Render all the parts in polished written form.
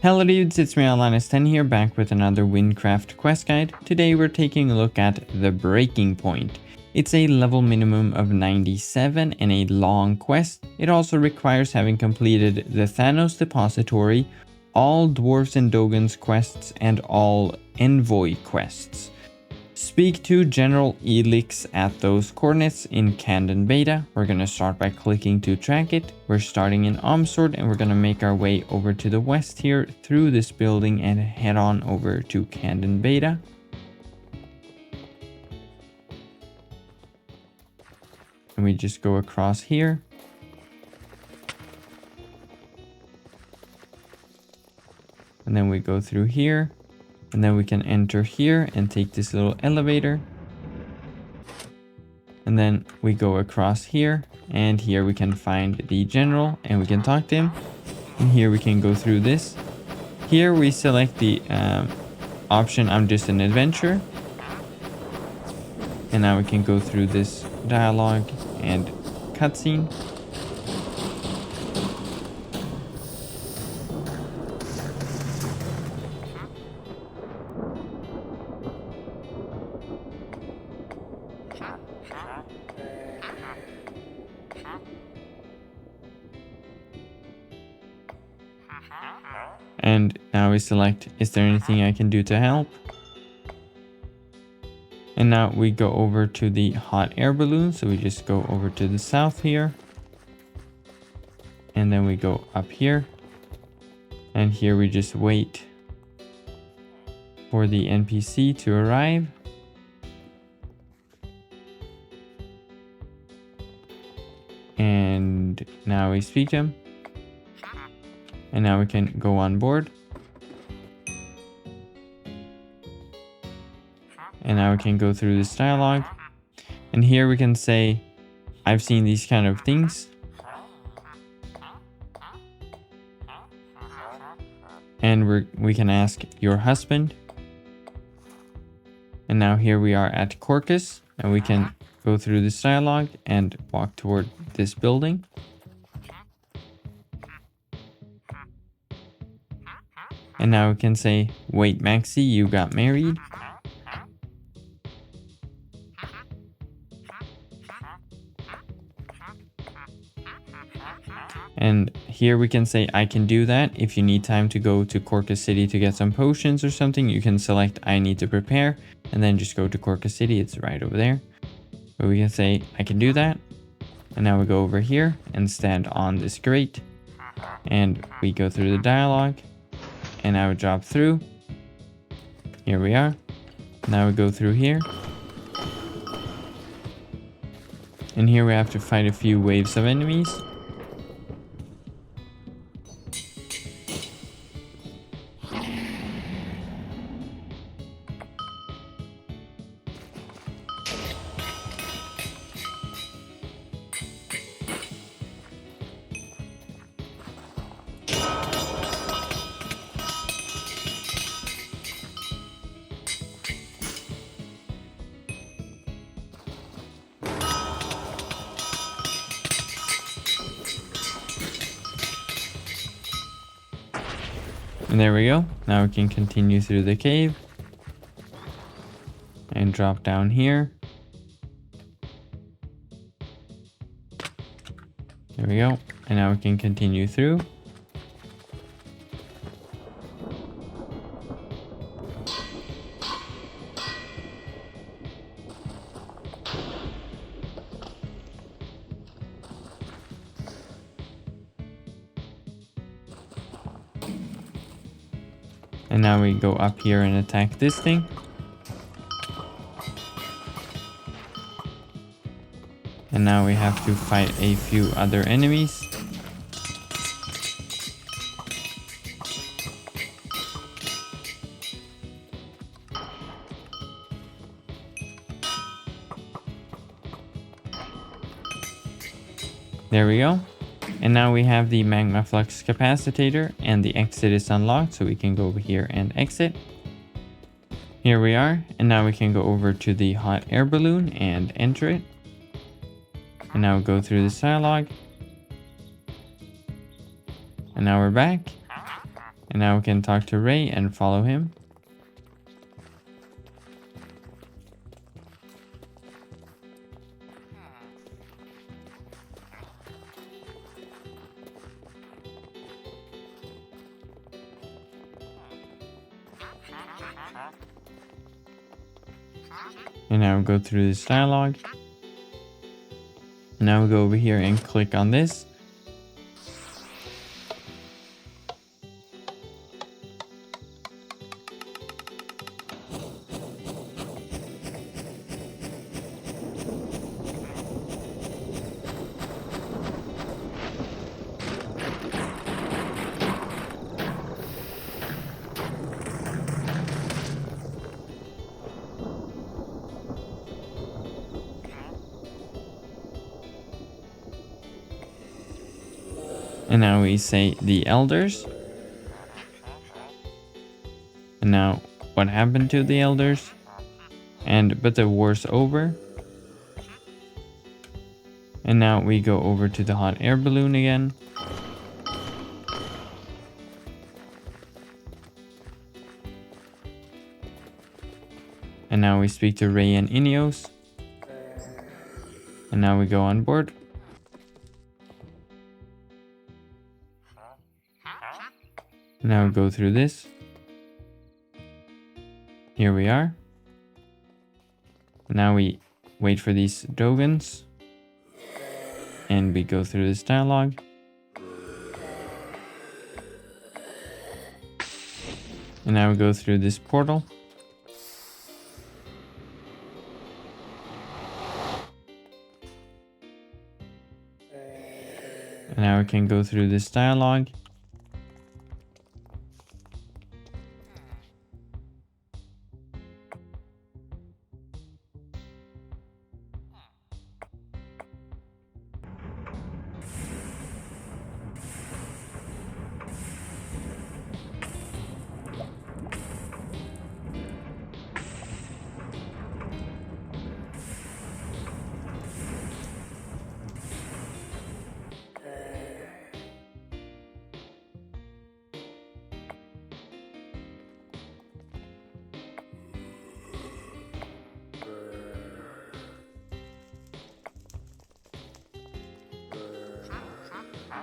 Hello dudes, it's me Linus10 here, back with another Wynncraft quest guide. Today we're taking a look at the Breaking Point. It's a level minimum of 97 and a long quest. It also requires having completed the Thanos Depository, all Dwarves and Dogons quests, and all Envoy quests. Speak to General Elix at those coordinates in Candon Beta. We're going to start by clicking to track it. We're starting in Omsword and we're going to make our way over to the west here through this building and head on over to Candon Beta. And we just go across here. And then we go through here. And then we can enter here and take this little elevator. And then we go across here. And here we can find the general and we can talk to him. And here we can go through this. Here we select the option, I'm just an adventurer. And now we can go through this dialogue and cutscene. And now we select, is there anything I can do to help? And now we go over to the hot air balloon. So we just go over to the south here. And then we go up here. And here we just wait for the NPC to arrive. And now we speak to him. And now we can go on board. And now we can go through this dialogue. And here we can say, I've seen these kind of things. And we can ask your husband. And now here we are at Colossus. And we can go through this dialogue and walk toward this building. And now we can say, wait, Maxi, you got married. And here we can say, I can do that. If you need time to go to Colossus City to get some potions or something, you can select, I need to prepare. And then just go to Colossus City. It's right over there. But we can say, I can do that. And now we go over here and stand on this grate. And we go through the dialogue. And now we drop through. Here we are. Now we go through here. And here we have to fight a few waves of enemies. And there we go. Now we can continue through the cave. And drop down here. There we go. And now we can continue through. And now we go up here and attack this thing. And now we have to fight a few other enemies. There we go. And now we have the magma flux capacitor and the exit is unlocked, so we can go over here and exit. Here we are, and now we can go over to the hot air balloon and enter it. And now go through this dialogue. And now we're back. And now we can talk to Ray and follow him. And now go through this dialogue. And now we go over here and click on this. And now we say the elders. And now what happened to the elders? But the war's over. And now we go over to the hot air balloon again. And now we speak to Ray and Ineos. And now we go on board. Now we go through this. Here we are. Now we wait for these Dogons. And we go through this dialogue. And now we go through this portal. And now we can go through this dialogue.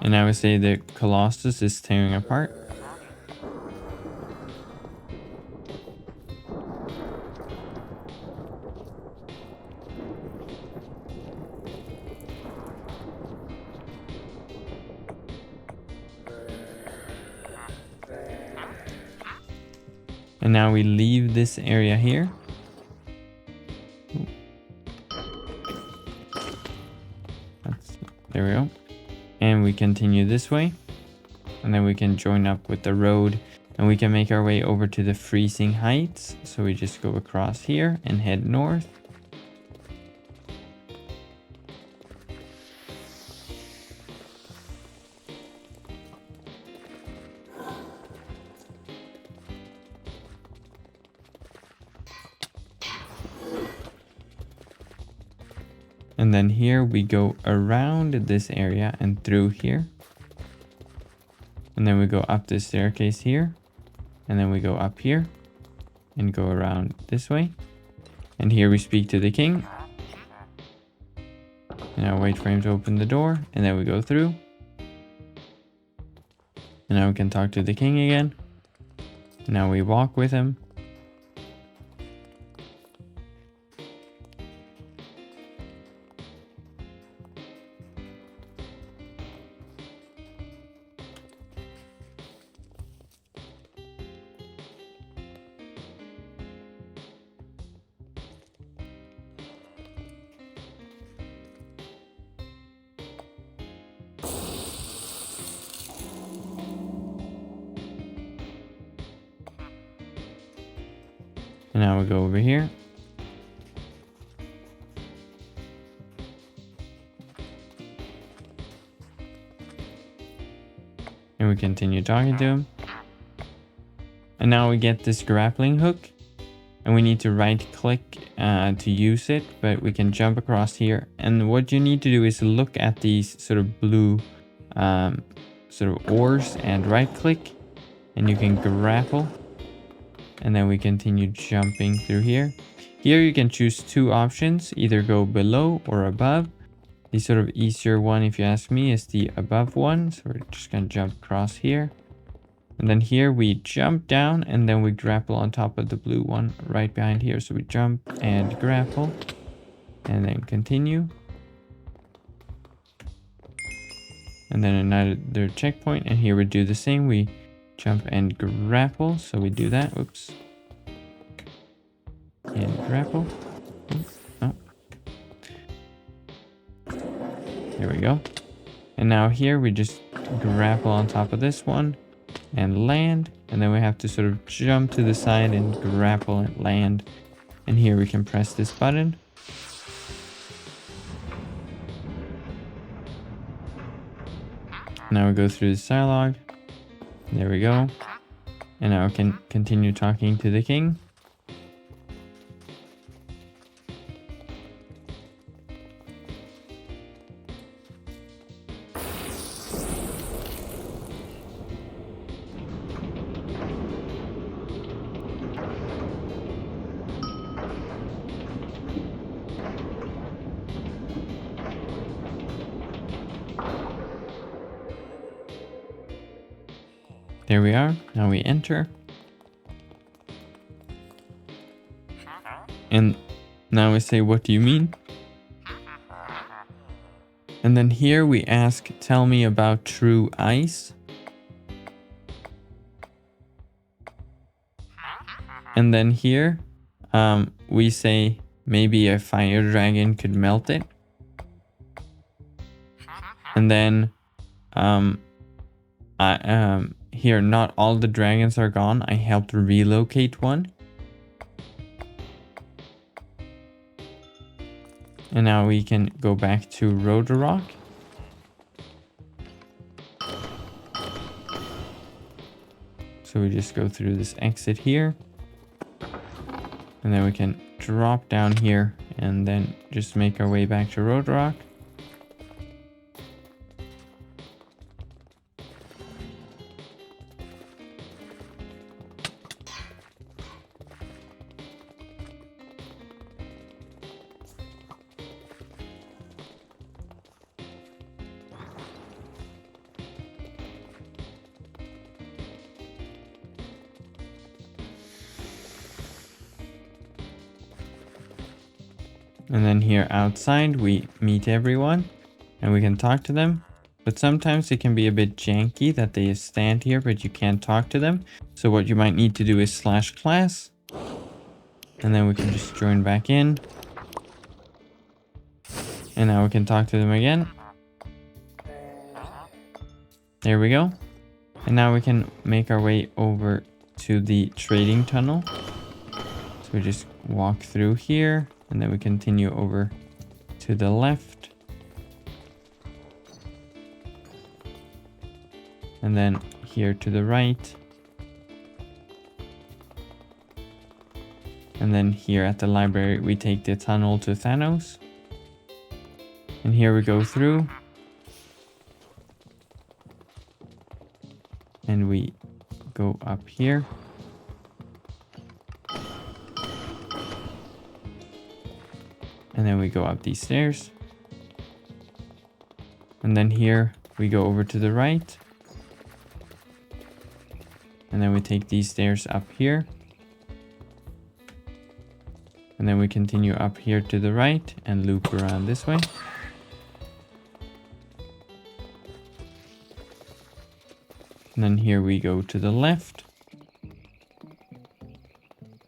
And I would say that Colossus is tearing apart. And now we leave this area here. There we go. And we continue this way. And then we can join up with the road. And we can make our way over to the freezing heights. So we just go across here and head north. And then here we go around this area and through here. And then we go up this staircase here. And then we go up here and go around this way. And here we speak to the king. Now wait for him to open the door. And then we go through. And now we can talk to the king again. Now we walk with him. And now we go over here. And we continue talking to him. And now we get this grappling hook. And we need to right click to use it. But we can jump across here. And what you need to do is look at these sort of blue sort of oars and right click. and you can grapple. And then we continue jumping through here. Here you can choose two options, either go below or above. The sort of easier one, if you ask me, is the above one. So we're just gonna jump across here. And then here we jump down and then we grapple on top of the blue one right behind here. So we jump and grapple and then continue. And then another checkpoint, and here we do the same. We jump and grapple. So we do that. Oops. And grapple. Oh. There we go. And now here we just grapple on top of this one and land. And then we have to sort of jump to the side and grapple and land. And here we can press this button. Now we go through this dialogue. There we go. And now we can continue talking to the king. There we are. Now we enter. And now we say, what do you mean? And then here we ask, tell me about true ice. And then here we say, maybe a fire dragon could melt it. And then here, not all the dragons are gone. I helped relocate one. And now we can go back to Rock. So we just go through this exit here. And then we can drop down here and then just make our way back to Rock. And then here outside, we meet everyone and we can talk to them. But sometimes it can be a bit janky that they stand here, but you can't talk to them. So what you might need to do is /class. And then we can just join back in. And now we can talk to them again. There we go. And now we can make our way over to the trading tunnel. So we just walk through here. And then we continue over to the left. And then here to the right. And then here at the library, we take the tunnel to Thanos. And here we go through. And we go up here. And then we go up these stairs. And then here we go over to the right. And then we take these stairs up here. And then we continue up here to the right and loop around this way. And then here we go to the left.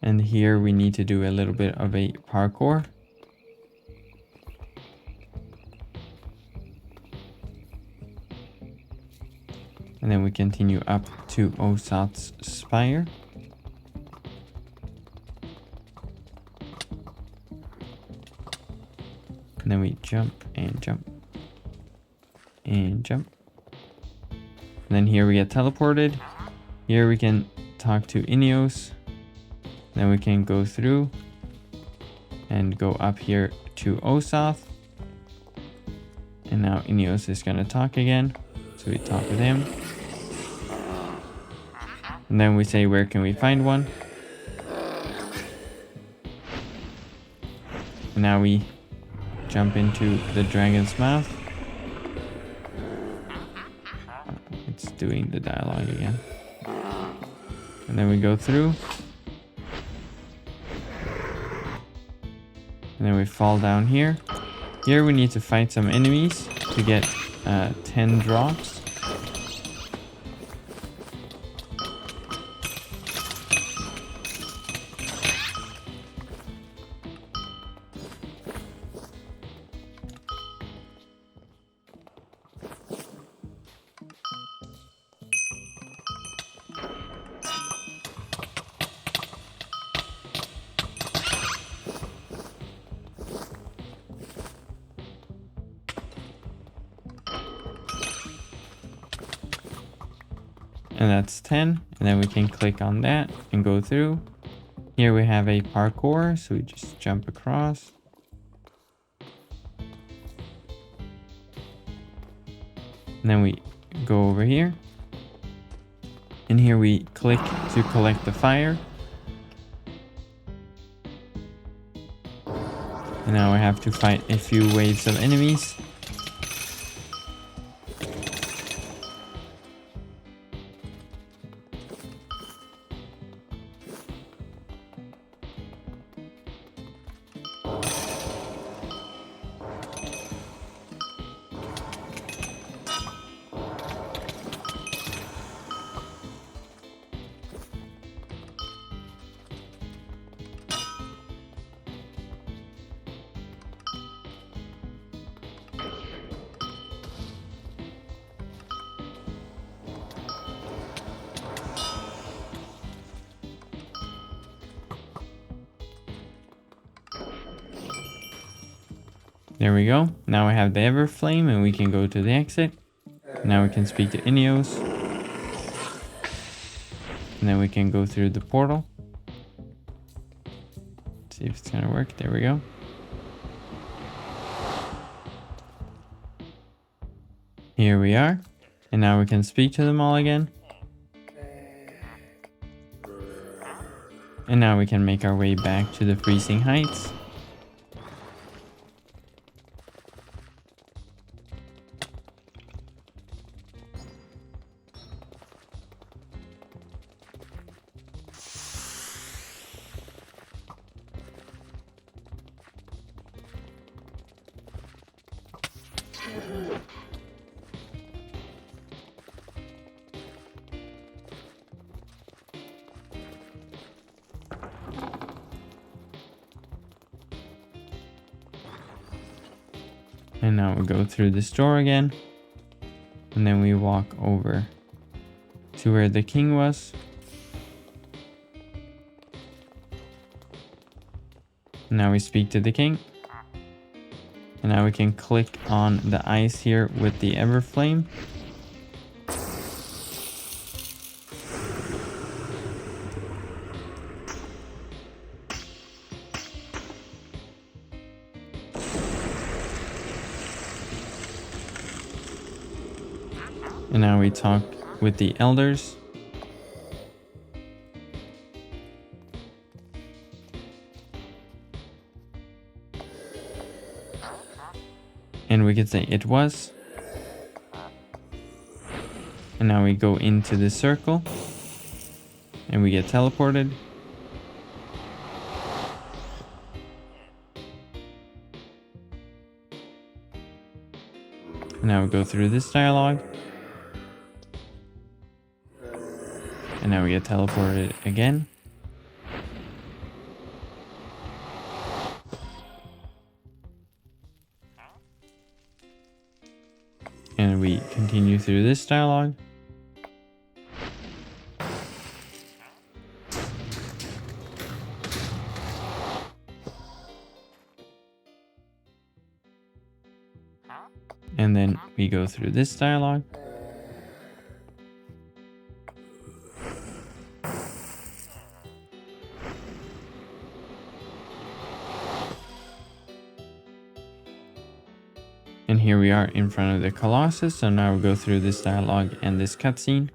And here we need to do a little bit of a parkour. And then we continue up to Osath's Spire. And then we jump and jump and jump. And then here we get teleported. Here we can talk to Ineos. Then we can go through and go up here to Osath. And now Ineos is going to talk again. So we talk with him. And then we say, where can we find one? And now we jump into the dragon's mouth. It's doing the dialogue again. And then we go through. And then we fall down here. Here we need to fight some enemies to get 10 drops. And that's 10. And then we can click on that and go through. Here we have a parkour, so we just jump across. And then we go over here. And here we click to collect the fire. And now we have to fight a few waves of enemies. There we go. Now we have the Everflame and we can go to the exit. Now we can speak to Ineos. And then we can go through the portal. See if it's gonna work. There we go. Here we are. And now we can speak to them all again. And now we can make our way back to the freezing heights. And now we go through this door again. And then we walk over to where the king was. Now we speak to the king. And now we can click on the ice here with the Everflame. And now we talk with the elders. And we could say it was. And now we go into the circle. And we get teleported. And now we go through this dialogue. And now we get teleported again. And we continue through this dialogue. And then we go through this dialogue. And here we are in front of the Colossus. So now we'll go through this dialogue and this cutscene.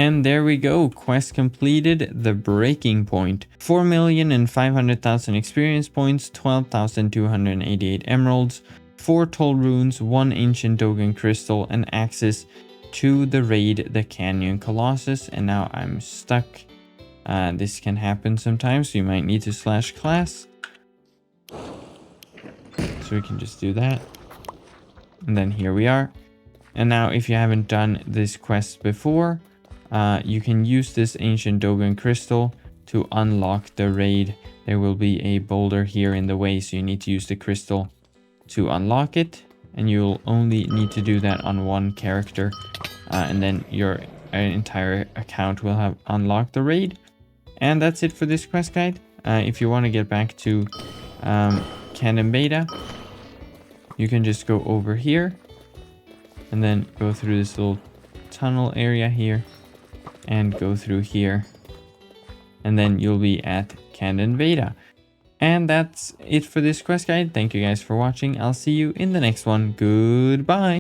And there we go, quest completed, the breaking point. 4,500,000 experience points, 12,288 emeralds, 4 toll runes, 1 ancient Dogan crystal, and access to the raid, the Canyon Colossus. And now I'm stuck. This can happen sometimes, so you might need to slash class. So we can just do that. And then here we are. And now if you haven't done this quest before, you can use this ancient Dogan crystal to unlock the raid. There will be a boulder here in the way, so you need to use the crystal to unlock it. And you'll only need to do that on one character. And then your entire account will have unlocked the raid. And that's it for this quest guide. If you want to get back to Canon Beta, you can just go over here and then go through this little tunnel area here and go through here. And then you'll be at Canon Beta. And that's it for this quest guide. Thank you guys for watching. I'll see you in the next one. Goodbye.